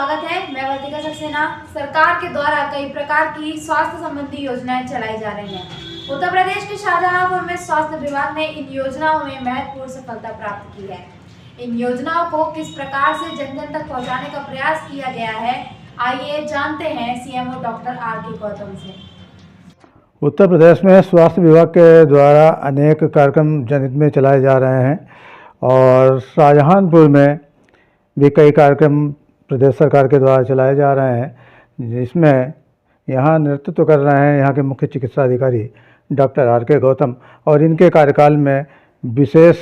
स्वागत है। मैं वर्तिका सक्सेना। सरकार के द्वारा कई प्रकार की स्वास्थ्य संबंधी योजनाएं चलाई जा रही हैं। उत्तर प्रदेश के शाहजहांपुर में स्वास्थ्य विभाग ने इन योजनाओं में महत्वपूर्ण सफलता प्राप्त की है। इन योजनाओं को किस प्रकार से जन जन तक पहुंचाने का प्रयास किया गया है, आइए जानते हैं सीएमओ डॉक्टर आर.के. गौतम से। उत्तर प्रदेश में स्वास्थ्य विभाग के द्वारा अनेक कार्यक्रम जनहित में चलाए जा रहे हैं और शाहजहांपुर में भी कई कार्यक्रम प्रदेश सरकार के द्वारा चलाए जा रहे हैं, जिसमें यहाँ नेतृत्व कर रहे हैं यहाँ के मुख्य चिकित्सा अधिकारी डॉक्टर आर.के. गौतम और इनके कार्यकाल में विशेष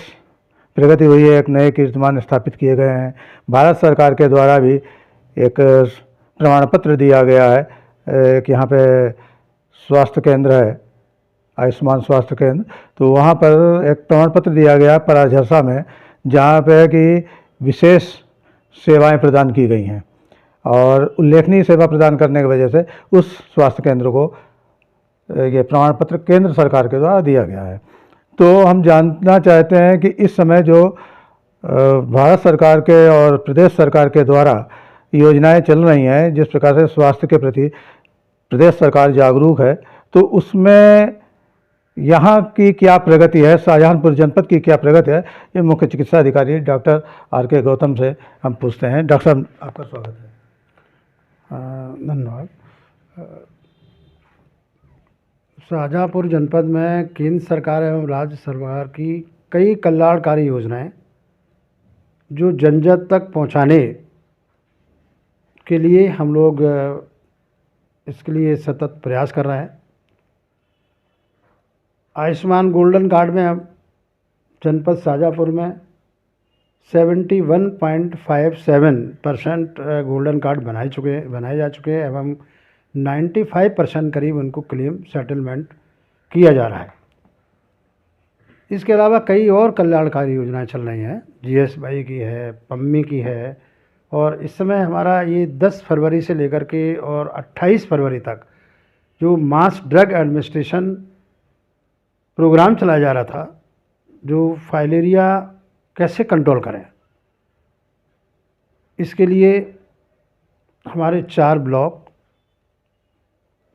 प्रगति हुई है। एक नए कीर्तिमान स्थापित किए गए हैं। भारत सरकार के द्वारा भी एक प्रमाण पत्र दिया गया है कि यहाँ पे स्वास्थ्य केंद्र है, आयुष्मान स्वास्थ्य केंद्र, तो वहाँ पर एक प्रमाण पत्र दिया गया पराझरसा में, जहाँ पे कि विशेष सेवाएं प्रदान की गई हैं और उल्लेखनीय सेवा प्रदान करने की वजह से उस स्वास्थ्य केंद्र को ये प्रमाण पत्र केंद्र सरकार के द्वारा दिया गया है। तो हम जानना चाहते हैं कि इस समय जो भारत सरकार के और प्रदेश सरकार के द्वारा योजनाएं चल रही हैं, जिस प्रकार से स्वास्थ्य के प्रति प्रदेश सरकार जागरूक है, तो उसमें यहाँ की क्या प्रगति है, शाहजहांपुर जनपद की क्या प्रगति है, ये मुख्य चिकित्सा अधिकारी डॉक्टर आर.के. गौतम से हम पूछते हैं। डॉक्टर साहब, आपका स्वागत है। धन्यवाद। शाहजहांपुर जनपद में केंद्र सरकार एवं राज्य सरकार की कई कल्याणकारी योजनाएं जो जन जन तक पहुंचाने के लिए हम लोग इसके लिए सतत प्रयास कर रहे हैं। आयुष्मान गोल्डन कार्ड में अब जनपद शाहजहांपुर में 71.57% गोल्डन कार्ड बनाए जा चुके हैं एवं 95% करीब उनको क्लेम सेटलमेंट किया जा रहा है। इसके अलावा कई और कल्याणकारी योजनाएं चल रही हैं। GSY की है, पम्मी की है, और इस समय हमारा ये 10 फरवरी से लेकर के और 28 फरवरी तक जो मास ड्रग एडमिनिस्ट्रेशन प्रोग्राम चलाया जा रहा था, जो फाइलेरिया कैसे कंट्रोल करें, इसके लिए हमारे 4 ब्लॉक,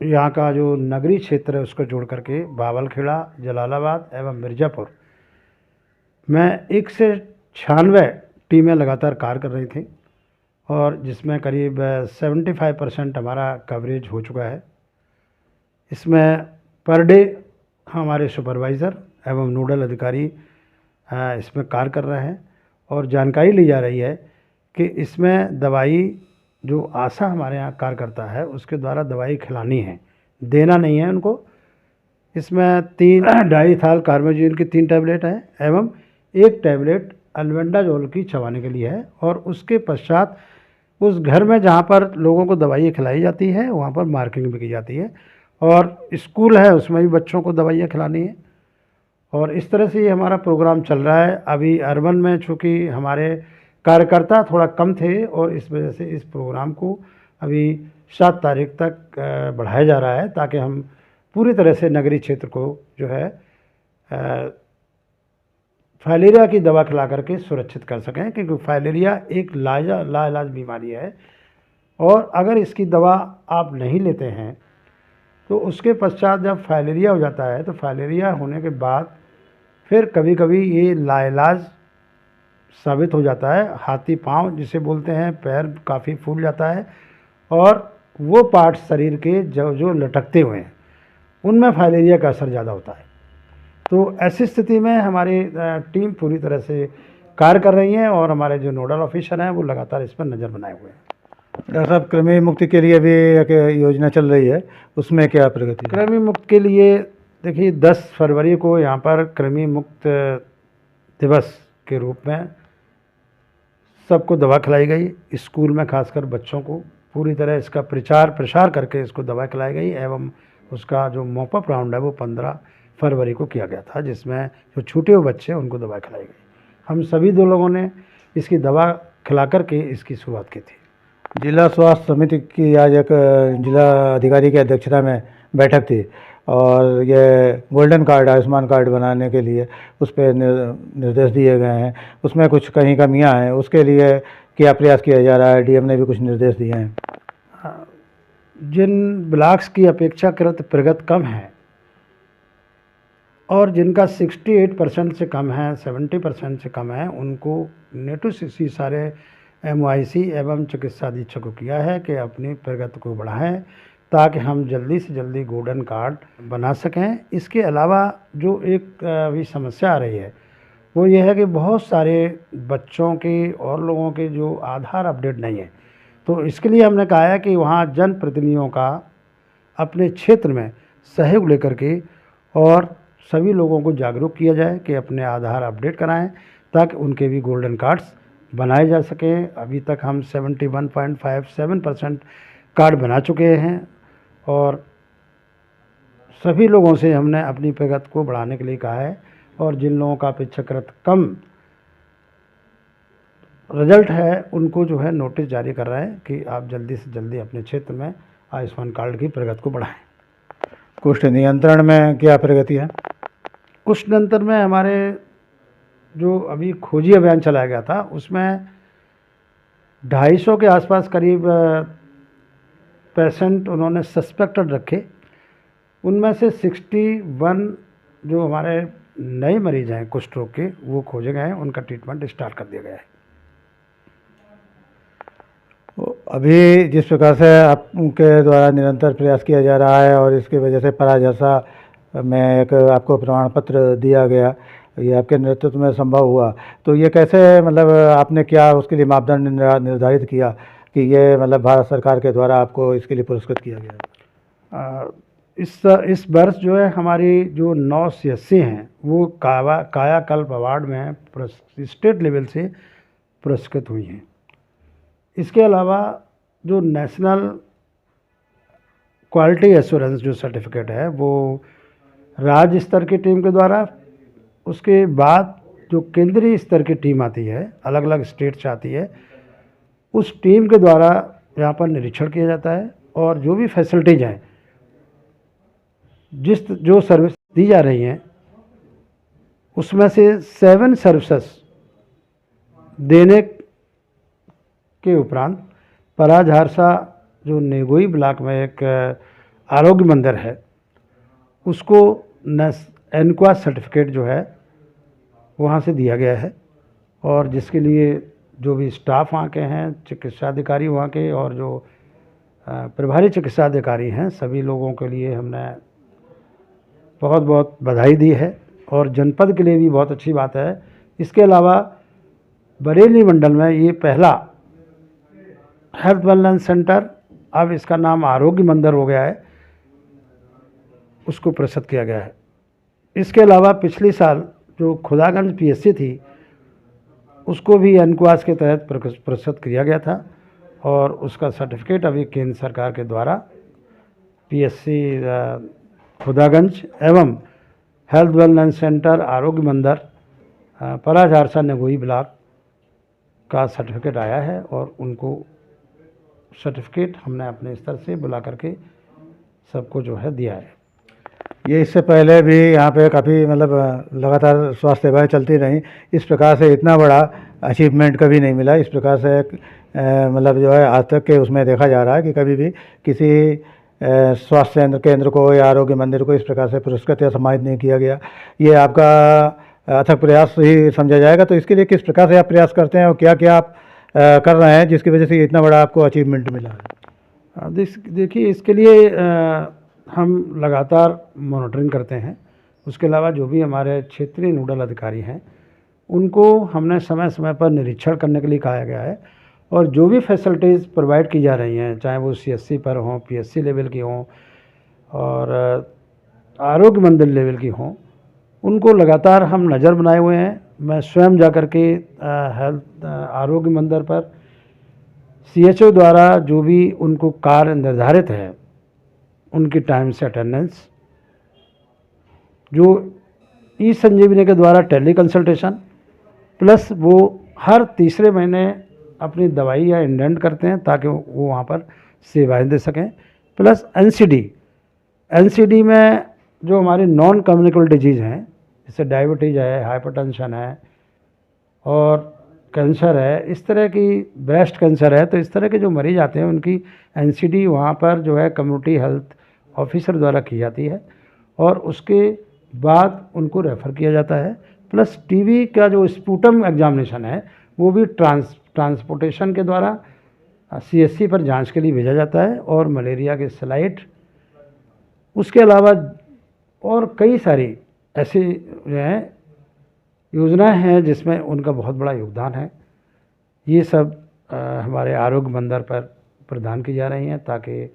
यहाँ का जो नगरीय क्षेत्र है उसको जोड़ करके बावलखेड़ा, जलालाबाद एवं मिर्ज़ापुर में 1 से 96 टीमें लगातार कार्य कर रही थी और जिसमें करीब 75% हमारा कवरेज हो चुका है। इसमें पर डे हमारे सुपरवाइज़र एवं नोडल अधिकारी इसमें कार्य कर रहे हैं और जानकारी ली जा रही है कि इसमें दवाई जो आशा हमारे यहाँ कार्य करता है उसके द्वारा दवाई खिलानी है, देना नहीं है उनको। इसमें 3 डाईथाल कार्बामेज़ीन की 3 टैबलेट है एवं 1 टैबलेट अल्बेंडाजोल की चबाने के लिए है और उसके पश्चात उस घर में जहाँ पर लोगों को दवाइयाँ खिलाई जाती है वहाँ पर मार्किंग भी की जाती है और स्कूल है उसमें भी बच्चों को दवाइयाँ खिलानी है और इस तरह से ये हमारा प्रोग्राम चल रहा है। अभी अर्बन में चूँकि हमारे कार्यकर्ता थोड़ा कम थे और इस वजह से इस प्रोग्राम को अभी 7 तारीख तक बढ़ाया जा रहा है ताकि हम पूरी तरह से नगरीय क्षेत्र को जो है फाइलेरिया की दवा खिला करके सुरक्षित कर सकें, क्योंकि फाइलेरिया एक लाइलाज बीमारी है और अगर इसकी दवा आप नहीं लेते हैं तो उसके पश्चात जब फाइलेरिया हो जाता है तो फाइलेरिया होने के बाद फिर कभी कभी ये लाइलाज साबित हो जाता है। हाथी पाँव जिसे बोलते हैं, पैर काफ़ी फूल जाता है और वो पार्ट शरीर के जो लटकते हुए हैं उनमें फाइलेरिया का असर ज़्यादा होता है। तो ऐसी स्थिति में हमारी टीम पूरी तरह से कार्य कर रही है और हमारे जो नोडल ऑफिसर हैं वो लगातार इस पर नज़र बनाए हुए हैं। डॉक्टर साहब, कृमि मुक्ति के लिए भी एक योजना चल रही है, उसमें क्या प्रगति है? कृमि मुक्त के लिए देखिए 10 फरवरी को यहाँ पर कृमि मुक्त दिवस के रूप में सबको दवा खिलाई गई। स्कूल में खासकर बच्चों को पूरी तरह इसका प्रचार प्रसार करके इसको दवा खिलाई गई एवं उसका जो मॉपअप राउंड है वो 15 फरवरी को किया गया था, जिसमें जो छूटे हुए बच्चे हैं उनको दवा खिलाई गई। हम सभी 2 लोगों ने इसकी दवा खिला करके इसकी शुरुआत की थी। जिला स्वास्थ्य समिति की आज एक जिला अधिकारी की अध्यक्षता में बैठक थी और ये गोल्डन कार्ड, आयुष्मान कार्ड बनाने के लिए उस पर निर्देश दिए गए हैं। उसमें कुछ कहीं कमियां हैं, उसके लिए क्या प्रयास किया जा रहा है? डीएम ने भी कुछ निर्देश दिए हैं। जिन ब्लॉक्स की अपेक्षाकृत प्रगति कम है और जिनका 68% से कम है, 70% से कम है, उनको नेटू सारे MYC एवं चिकित्सा अधीक्षक को किया है कि अपनी प्रगति को बढ़ाएं ताकि हम जल्दी से जल्दी गोल्डन कार्ड बना सकें। इसके अलावा जो एक अभी समस्या आ रही है वो ये है कि बहुत सारे बच्चों के और लोगों के जो आधार अपडेट नहीं है, तो इसके लिए हमने कहा है कि वहाँ जनप्रतिनिधियों का अपने क्षेत्र में सहयोग लेकर के और सभी लोगों को जागरूक किया जाए कि अपने आधार अपडेट कराएं ताकि उनके भी गोल्डन कार्ड्स बनाए जा सकें। अभी तक हम 71.57% कार्ड बना चुके हैं और सभी लोगों से हमने अपनी प्रगति को बढ़ाने के लिए कहा है और जिन लोगों का अपेक्षाकृत कम रिजल्ट है उनको जो है नोटिस जारी कर रहे हैं कि आप जल्दी से जल्दी अपने क्षेत्र में आयुष्मान कार्ड की प्रगति को बढ़ाएं। कुष्ठ नियंत्रण में क्या प्रगति है? कुष्ठ नियंत्रण में हमारे जो अभी खोजी अभियान चलाया गया था उसमें 250 के आसपास करीब पेशेंट उन्होंने सस्पेक्टेड रखे। उनमें से 61 जो हमारे नए मरीज हैं कुष्ठ रोग के वो खोजे गए हैं, उनका ट्रीटमेंट स्टार्ट कर दिया गया है। अभी जिस प्रकार से आपके द्वारा निरंतर प्रयास किया जा रहा है और इसकी वजह से पराजर्सा में एक आपको प्रमाण पत्र दिया गया, ये आपके नेतृत्व में संभव हुआ, तो ये कैसे मतलब आपने क्या उसके लिए मापदंड निर्धारित किया कि ये मतलब भारत सरकार के द्वारा आपको इसके लिए पुरस्कृत किया गया? इस वर्ष जो है हमारी जो 9 CSC हैं वो कायाकल्प अवार्ड में स्टेट लेवल से पुरस्कृत हुई हैं। इसके अलावा जो नेशनल क्वालिटी एश्योरेंस जो सर्टिफिकेट है वो राज्य स्तर की टीम के द्वारा, उसके बाद जो केंद्रीय स्तर की टीम आती है, अलग अलग स्टेट से आती है, उस टीम के द्वारा यहाँ पर निरीक्षण किया जाता है और जो भी फैसिलिटीज़ हैं, जो सर्विस दी जा रही हैं उसमें से 7 सर्विसेज देने के उपरांत पराजहारसा जो नेगोई ब्लॉक में एक आरोग्य मंदिर है उसको एनक्वा सर्टिफिकेट जो है वहाँ से दिया गया है और जिसके लिए जो भी स्टाफ वहाँ के हैं, चिकित्सा अधिकारी वहाँ के और जो प्रभारी चिकित्सा अधिकारी हैं, सभी लोगों के लिए हमने बहुत बहुत बधाई दी है और जनपद के लिए भी बहुत अच्छी बात है। इसके अलावा बरेली मंडल में ये पहला हेल्थ वेलनेस सेंटर, अब इसका नाम आरोग्य मंदिर हो गया है, उसको पुरस्कृत किया गया है। इसके अलावा पिछले साल जो खुदागंज PSC थी उसको भी एनक्वास के तहत पुरस्कृत किया गया था और उसका सर्टिफिकेट अभी केंद्र सरकार के द्वारा PSC खुदागंज एवं हेल्थ वेलनेस सेंटर आरोग्य मंदिर पराजहारसा नेगोई ब्लॉक का सर्टिफिकेट आया है और उनको सर्टिफिकेट हमने अपने स्तर से बुला करके सबको जो है दिया है। ये इससे पहले भी यहाँ पे काफ़ी मतलब लगातार स्वास्थ्य सेवाएं चलती रहीं, इस प्रकार से इतना बड़ा अचीवमेंट कभी नहीं मिला। इस प्रकार से मतलब जो है आज तक के उसमें देखा जा रहा है कि कभी भी किसी स्वास्थ्य केंद्र को या आरोग्य मंदिर को इस प्रकार से पुरस्कृत या सम्मानित नहीं किया गया। ये आपका अथक प्रयास ही समझा जाएगा। तो इसके लिए किस प्रकार से आप प्रयास करते हैं और क्या क्या आप कर रहे हैं जिसकी वजह से इतना बड़ा आपको अचीवमेंट मिला है? देखिए, इसके लिए हम लगातार मॉनिटरिंग करते हैं। उसके अलावा जो भी हमारे क्षेत्रीय नोडल अधिकारी हैं उनको हमने समय समय पर निरीक्षण करने के लिए कहा गया है और जो भी फैसिलिटीज़ प्रोवाइड की जा रही हैं, चाहे वो CSC पर हों, PSC लेवल की हों और आरोग्य मंदिर लेवल की हों, उनको लगातार हम नज़र बनाए हुए हैं। मैं स्वयं जा कर के हेल्थ आरोग्य मंदिर पर CHO द्वारा जो भी उनको कार्य निर्धारित है उनकी टाइम से अटेंडेंस, जो ई-संजीवनी के द्वारा टेली कंसल्टेशन, प्लस वो हर तीसरे महीने अपनी दवाई या इंडेंट करते हैं ताकि वो वहाँ पर सेवाएं दे सकें, प्लस NCD में जो हमारी नॉन कम्युनिकेबल डिजीज़ हैं, जैसे डायबिटीज़ है, हाइपरटेंशन है और कैंसर है, इस तरह की ब्रेस्ट कैंसर है, तो इस तरह के जो मरीज आते हैं उनकी एनसीडी वहाँ पर जो है कम्युनिटी हेल्थ ऑफिसर द्वारा की जाती है और उसके बाद उनको रेफ़र किया जाता है। प्लस टीबी का जो स्पूटम एग्जामिनेशन है वो भी ट्रांसपोर्टेशन के द्वारा सीएससी पर जांच के लिए भेजा जाता है और मलेरिया के स्लाइड, उसके अलावा और कई सारी ऐसी जो है योजनाएं हैं जिसमें उनका बहुत बड़ा योगदान है। ये सब हमारे आरोग्य मंदिर पर प्रदान की जा रही हैं ताकि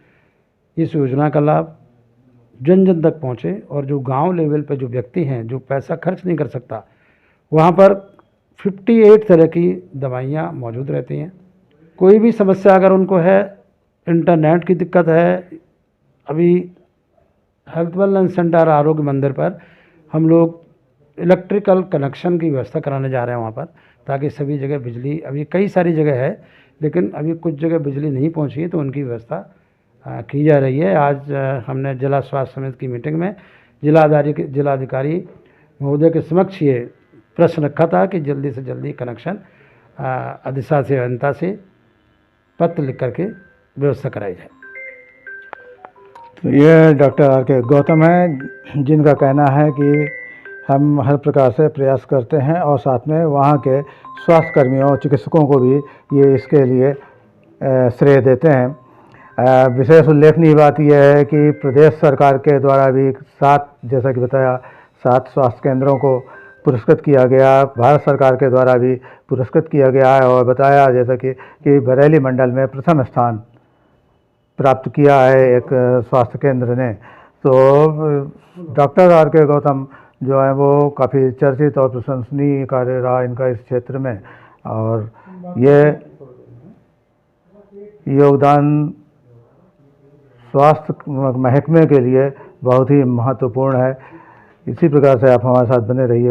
इस योजना का लाभ जन जन तक पहुँचे और जो गांव लेवल पर जो व्यक्ति हैं जो पैसा खर्च नहीं कर सकता, वहाँ पर 58 तरह की दवाइयाँ मौजूद रहती हैं। कोई भी समस्या अगर उनको है, इंटरनेट की दिक्कत है, अभी हेल्थ वेलनेस सेंटर आरोग्य मंदिर पर हम लोग इलेक्ट्रिकल कनेक्शन की व्यवस्था कराने जा रहे हैं वहाँ पर, ताकि सभी जगह बिजली, अभी कई सारी जगह है लेकिन अभी कुछ जगह बिजली नहीं पहुँची है तो उनकी व्यवस्था की जा रही है। आज हमने जिला स्वास्थ्य समिति की मीटिंग में जिलाधिकारी महोदय के समक्ष ये प्रश्न रखा था कि जल्दी से जल्दी कनेक्शन अधिशा से अभियंता से पत्र लिख करके व्यवस्था कराई जाए। तो ये डॉक्टर आर के गौतम हैं जिनका कहना है कि हम हर प्रकार से प्रयास करते हैं और साथ में वहाँ के स्वास्थ्य कर्मियों और चिकित्सकों को भी ये इसके लिए श्रेय देते हैं। विशेष उल्लेखनीय बात यह है कि प्रदेश सरकार के द्वारा भी 7, जैसा कि बताया, 7 स्वास्थ्य केंद्रों को पुरस्कृत किया गया, भारत सरकार के द्वारा भी पुरस्कृत किया गया है और बताया जैसा कि बरेली मंडल में प्रथम स्थान प्राप्त किया है एक स्वास्थ्य केंद्र ने। तो डॉक्टर आर के गौतम जो है वो काफ़ी चर्चित और प्रशंसनीय कार्य रहा इनका इस क्षेत्र में, और ये योगदान स्वास्थ्य महकमे के लिए बहुत ही महत्वपूर्ण है। इसी प्रकार से आप हमारे साथ बने रहिए।